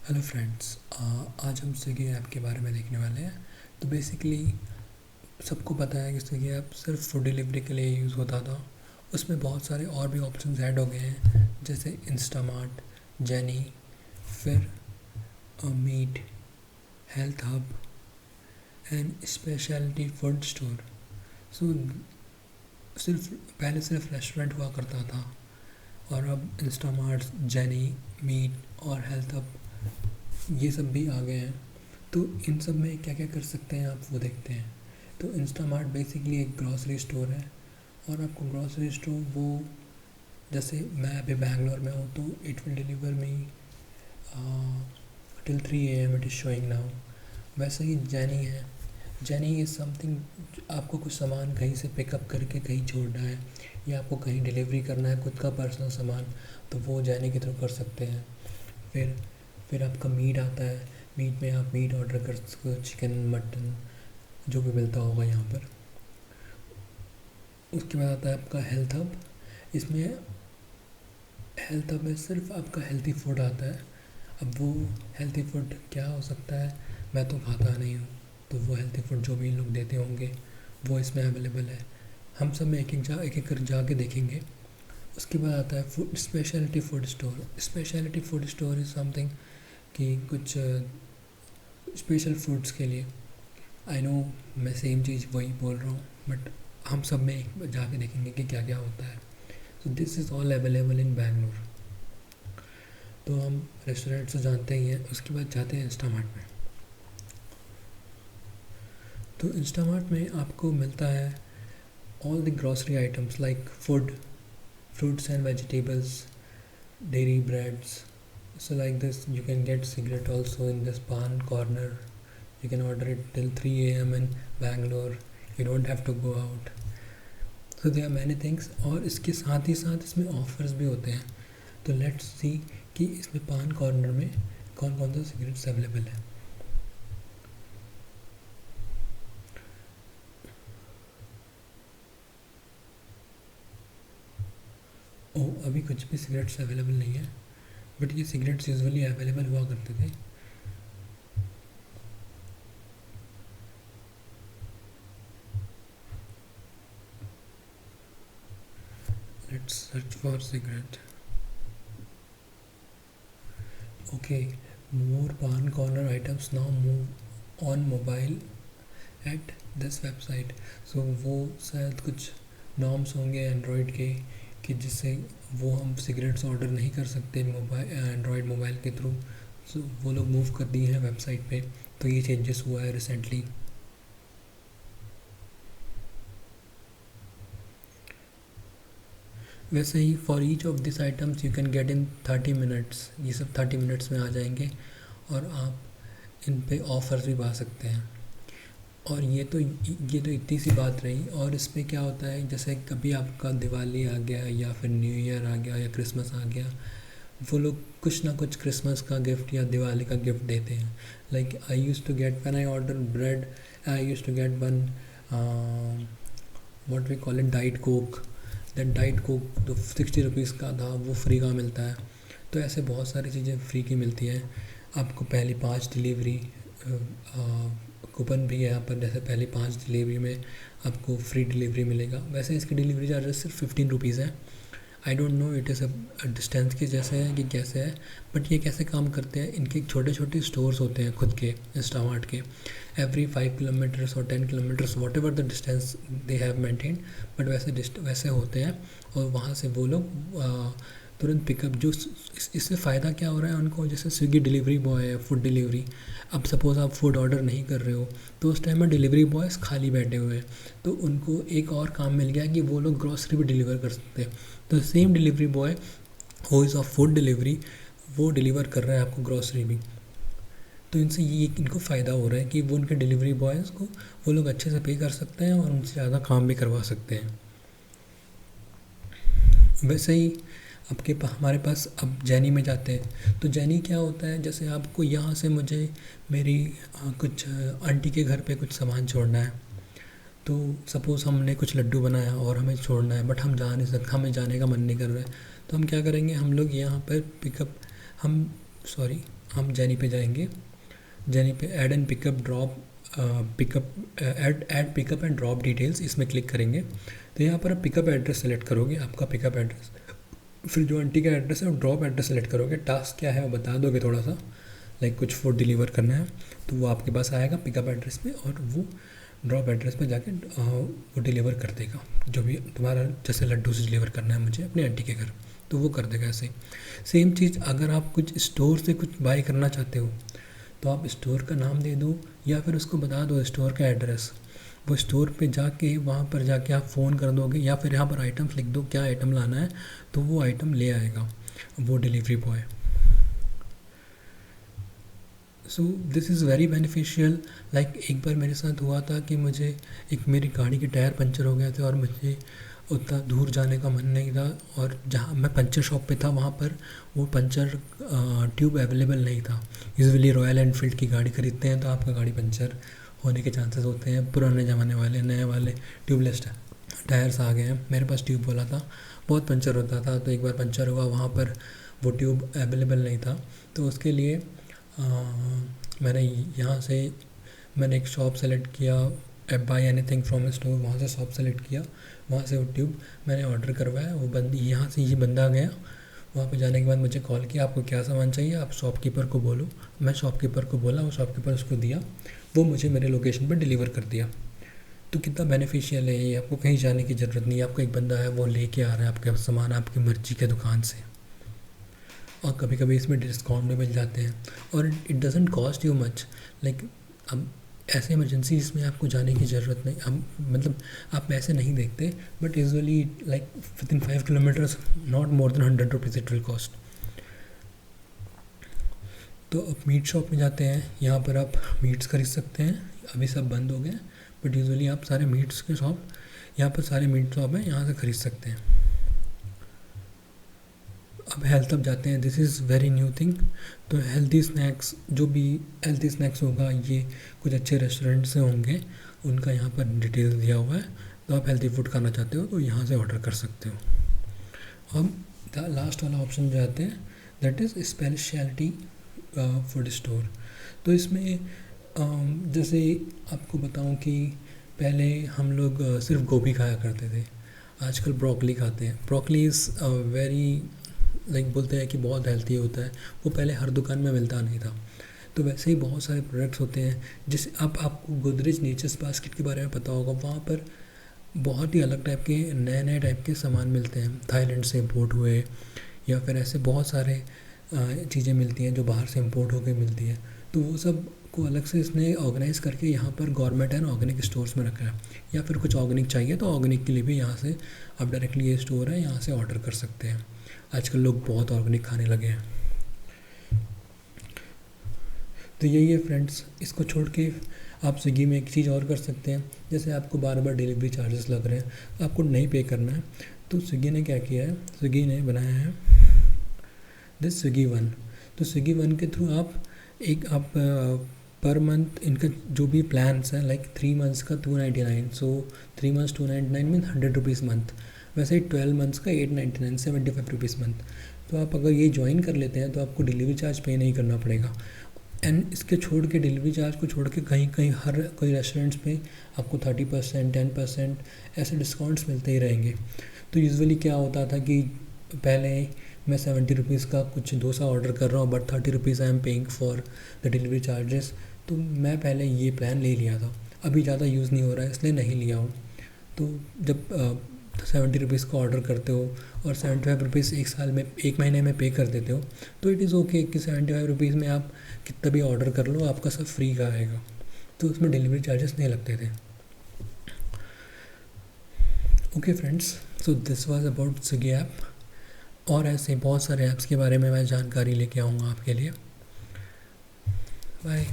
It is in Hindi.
Hello friends. आज हम स्विगी ऐप के बारे में देखने वाले हैं। तो बेसिकली सबको पता है कि स्विगी ऐप सिर्फ फूड डिलीवरी के लिए यूज़ होता था। उसमें बहुत सारे और भी ऑप्शंस ऐड हो गए हैं, जैसे इंस्टामार्ट, जेनी, फिर meat, health hub and speciality food store. So सिर्फ पहले सिर्फ रेस्टोरेंट हुआ करता था, और अब इंस्टामार्ट, जेनी, मीट और हेल्थ हब ये सब भी आ गए हैं। तो इन सब में क्या क्या कर सकते हैं आप वो देखते हैं। तो इंस्टामार्ट बेसिकली एक ग्रॉसरी स्टोर है, और आपको ग्रॉसरी स्टोर वो, जैसे मैं अभी बैंगलोर में हूँ तो it will deliver me till 3 AM it is showing now. वैसे ही जेनी है। जेनी इज़ समथिंग, आपको कुछ सामान कहीं से पिकअप करके कहीं छोड़ना है, या आपको कहीं डिलीवरी करना है खुद का पर्सनल सामान, तो वो जेनी के थ्रू कर सकते हैं। फिर फिर आपका मीट आता है। मीट में आप मीट ऑर्डर कर सकते हो, चिकन, मटन, जो भी मिलता होगा यहाँ पर। उसके बाद आता है आपका हेल्थ हब। इसमें हेल्थ हब में सिर्फ आपका हेल्थी फूड आता है। अब वो हेल्थी फूड क्या हो सकता है, मैं तो खाता नहीं हूँ, तो वो हेल्थी फूड जो भी लोग देते होंगे वो इसमें अवेलेबल है। हम सब में एक एक कर जाके देखेंगे। उसके बाद आता है food speciality food store. Speciality food store is something कि कुछ स्पेशल फूड्स के लिए। आई नो मैं सेम चीज़ वही बोल रहा हूँ, बट हम सब में एक जाके देखेंगे कि क्या क्या होता है। So this is all available in Bangalore. तो हम रेस्टोरेंट से जानते ही हैं। उसके बाद जाते हैं इंस्टामार्ट में। तो इंस्टामार्ट में आपको मिलता है all the grocery items like food, fruits and vegetables, dairy breads. So like this, you can get cigarette also in this pan corner. You can order it till 3 AM in Bangalore. You don't have to go out. So there are many things, और इसके साथ ही साथ इसमें ऑफर्स भी होते हैं। तो लेट्स सी कि इसमें पान कॉर्नर में कौन कौन सा सिगरेट्स अवेलेबल है। अभी कुछ भी सिगरेट्स अवेलेबल नहीं है, बट ये सिगरेट्स यूजुअली अवेलेबल हुआ करते थे। Let's search for cigarette. Okay, more paan corner items now move on mobile at this website. So वो शायद कुछ नॉर्म्स होंगे एंड्रॉयड के, कि जिससे वो हम सिगरेट्स ऑर्डर नहीं कर सकते मोबाइल, एंड्रॉयड मोबाइल के थ्रू। सो वो लोग मूव कर दिए हैं वेबसाइट पे। तो ये चेंजेस हुआ है रिसेंटली। वैसे ही for each of this items you can get in 30 minutes. ये सब 30 मिनट्स में आ जाएंगे, और आप इन पे ऑफ़र्स भी पा सकते हैं। और ये तो इतनी सी बात रही। और इस पर क्या होता है, जैसे कभी आपका दिवाली आ गया, या फिर न्यू ईयर आ गया, या क्रिसमस आ गया, वो लोग कुछ ना कुछ क्रिसमस का गिफ्ट या दिवाली का गिफ्ट देते हैं। Like I use to get, when I order bread, I use to get one what we call it, diet Coke. That diet Coke जो 60 रुपीज़ का था वो फ्री का मिलता है। तो ऐसे बहुत सारी चीज़ें फ्री की मिलती हैं। आपको पहली 5 डिलीवरी कूपन भी है यहाँ पर, जैसे पहले 5 डिलीवरी में आपको फ्री डिलीवरी मिलेगा। वैसे इसकी डिलीवरी चार्जेस सिर्फ 15 रुपीज़ है। I don't know it is a distance के जैसे है कि कैसे है, बट ये कैसे काम करते हैं, इनके छोटे छोटे स्टोर्स होते हैं खुद के इंस्टामार्ट के। एवरी 5 किलोमीटर्स और 10 kilometres, what ever the distance they have maintain, but वैसे होते हैं। और वहाँ से वो लोग तुरंत पिकअप, जो इससे फ़ायदा क्या हो रहा है उनको, जैसे स्विगी डिलीवरी बॉय है, फूड डिलीवरी। अब सपोज़ आप फूड ऑर्डर नहीं कर रहे हो, तो उस टाइम में डिलीवरी बॉयज़ खाली बैठे हुए हैं, तो उनको एक और काम मिल गया कि वो लोग ग्रॉसरी भी डिलीवर कर सकते हैं। तो same delivery boy who is of food delivery, वो डिलीवर कर रहा है आपको ग्रॉसरी भी। तो इनसे ये इनको फ़ायदा हो रहा है कि वो उनके डिलीवरी बॉयज़ को वो लोग अच्छे से पे कर सकते हैं, और उनसे ज़्यादा काम भी करवा सकते हैं। वैसे ही हमारे पास अब जैनी में जाते हैं। तो जैनी क्या होता है, जैसे आपको यहाँ से मुझे मेरी कुछ आंटी के घर पे कुछ सामान छोड़ना है। तो सपोज़ हमने कुछ लड्डू बनाया और हमें छोड़ना है, बट हम जा नहीं सकते, हमें जाने का मन नहीं कर रहा है। तो हम क्या करेंगे, हम लोग यहाँ पर पिकअप, हम सॉरी हम जेनी पे जाएंगे। जेनी पे add and pickup drop add pickup and drop details, इसमें क्लिक करेंगे। तो यहाँ पर आप पिकअप एड्रेस सेलेक्ट करोगे, आपका पिकअप एड्रेस, फिर जो आंटी का एड्रेस है वो ड्रॉप एड्रेस सेलेक्ट करोगे। टास्क क्या है वो बता दोगे थोड़ा सा, लाइक कुछ फूड डिलीवर करना है, तो वो आपके पास आएगा पिकअप एड्रेस पे, और वो ड्रॉप एड्रेस पे जाके वो डिलीवर कर देगा जो भी तुम्हारा, जैसे लड्डू से डिलीवर करना है मुझे अपने आंटी के घर, तो वो कर देगा। ऐसे सेम चीज़ अगर आप कुछ स्टोर से कुछ बाय करना चाहते हो तो आप स्टोर का नाम दे दो या फिर उसको बता दो स्टोर का एड्रेस, वो स्टोर पे जाके वहाँ पर जाके आप फ़ोन कर दोगे या फिर यहाँ पर आइटम्स लिख दो क्या आइटम लाना है, तो वो आइटम ले आएगा वो delivery boy. So this is very beneficial. Like एक बार मेरे साथ हुआ था कि मुझे मेरी गाड़ी के टायर पंचर हो गए थे और मुझे उतना दूर जाने का मन नहीं था, और जहाँ मैं पंचर शॉप पे था वहाँ पर वो पंचर ट्यूब अवेलेबल नहीं था। यूजुअली रॉयल एनफील्ड की गाड़ी खरीदते हैं तो आपका गाड़ी पंचर होने के चांसेस होते हैं, पुराने ज़माने वाले, नए वाले ट्यूबलेस टायर्स आ गए हैं। मेरे पास ट्यूब वाला था, बहुत पंचर होता था, तो एक बार पंचर हुआ, वहाँ पर वो ट्यूब अवेलेबल नहीं था, तो उसके लिए मैंने यहाँ से मैंने एक शॉप सेलेक्ट किया, बाय एनीथिंग फ्रॉम स्टोर, वहाँ से शॉप सेलेक्ट किया, वहाँ से वो ट्यूब मैंने ऑर्डर करवाया। वो यहाँ से ये बंदा गया, वहाँ पे जाने के बाद मुझे कॉल किया आपको क्या सामान चाहिए, आप शॉपकीपर को बोलो। मैं शॉपकीपर को बोला, वो शॉपकीपर उसको दिया, वो मुझे मेरे लोकेशन पर डिलीवर कर दिया। तो कितना बेनिफिशियल है ये, आपको कहीं जाने की ज़रूरत नहीं है, आपको एक बंदा है वो लेके आ रहा है आपके सामान आपकी मर्ज़ी के दुकान से, और कभी कभी इसमें डिस्काउंट भी मिल जाते हैं, और it doesn't cost you much. Like अब ऐसे इमरजेंसी जिसमें आपको जाने की ज़रूरत नहीं, अब मतलब आप पैसे नहीं देखते, but usually like with in 5 kilometres not more than 100 rupees it will cost. तो अब मीट शॉप में जाते हैं, यहाँ पर आप मीट्स खरीद सकते हैं, अभी सब बंद हो गए, बट यूजुअली आप सारे मीट्स के शॉप, यहाँ पर सारे मीट शॉप हैं, यहाँ से खरीद सकते हैं। अब हेल्थ अब जाते हैं, this is very new thing. तो हेल्दी स्नैक्स, जो भी हेल्दी स्नैक्स होगा ये कुछ अच्छे रेस्टोरेंट से होंगे, उनका यहाँ पर डिटेल दिया हुआ है, तो आप हेल्दी फूड खाना चाहते हो तो यहाँ से ऑर्डर कर सकते हो। अब लास्ट वाला ऑप्शन जाते हैं, that is speciality food store. तो इसमें जैसे आपको बताऊं कि पहले हम लोग सिर्फ गोभी खाया करते थे, आजकल ब्रोकली खाते हैं। ब्रोकली इज़ वेरी लाइक बोलते हैं कि बहुत हेल्थी होता है, वो पहले हर दुकान में मिलता नहीं था। तो वैसे ही बहुत सारे प्रोडक्ट्स होते हैं, जिसे आपको गोदरेज नेचर्स बास्केट के बारे में पता होगा, वहाँ पर बहुत ही अलग टाइप के नए नए टाइप के सामान मिलते हैं, थाईलैंड से इम्पोर्ट हुए, या फिर ऐसे बहुत सारे चीज़ें मिलती हैं जो बाहर से इम्पोर्ट होकर मिलती हैं। तो वो सब को अलग से इसने ऑर्गेनाइज़ करके यहाँ पर गवर्नमेंट एंड ऑर्गेनिक स्टोर्स में रखा है, या फिर कुछ ऑर्गेनिक चाहिए तो ऑर्गेनिक के लिए भी यहाँ से आप डायरेक्टली, ये स्टोर है यहाँ से ऑर्डर कर सकते हैं। आजकल लोग बहुत ऑर्गेनिक खाने लगे हैं। तो यही है फ्रेंड्स, इसको छोड़ के आप स्विगी में एक चीज़ और कर सकते हैं, जैसे आपको बार बार डिलीवरी चार्जेस लग रहे हैं, आपको नहीं पे करना है, तो स्विगी ने क्या किया है, स्विगी ने बनाया है दिस स्विगी वन। तो स्विगी वन के थ्रू आप पर मंथ इनका जो भी प्लान्स हैं, लाइक 3 मंथ्स का 299, सो 3 मंथ्स 299 मीन 100 रुपीज़ मंथ, वैसे ही 12 मंथ्स का 899, 75 रुपीज़ मंथ। तो आप अगर ये ज्वाइन कर लेते हैं तो आपको डिलीवरी चार्ज पे नहीं करना पड़ेगा। एंड इसके छोड़ के, डिलीवरी चार्ज को छोड़ के, कहीं कहीं हर कोई रेस्टोरेंट्स में आपको 30%, 10% ऐसे डिस्काउंट्स मिलते ही रहेंगे। तो यूजुअली क्या होता था कि पहले मैं 70 रुपीज़ का कुछ डोसा ऑर्डर कर रहा हूँ, but 30 rupees I am paying for the delivery charges. तो मैं पहले ये प्लान ले लिया था, अभी ज़्यादा यूज़ नहीं हो रहा है इसलिए नहीं लिया हूँ। तो जब 70 रुपीज़ का ऑर्डर करते हो और 75 रुपीज़ एक साल में, एक महीने में पे कर देते हो, तो इट इज़ ओके कि 75 रुपीज़ में आप कितना भी ऑर्डर कर लो, आपका सब फ्री का आएगा, तो उसमें डिलीवरी चार्जेस नहीं लगते थे। Okay friends, so this was about Swiggy app, और ऐसे बहुत सारे ऐप्स के बारे में मैं जानकारी लेके आऊँगा आपके लिए। बाय।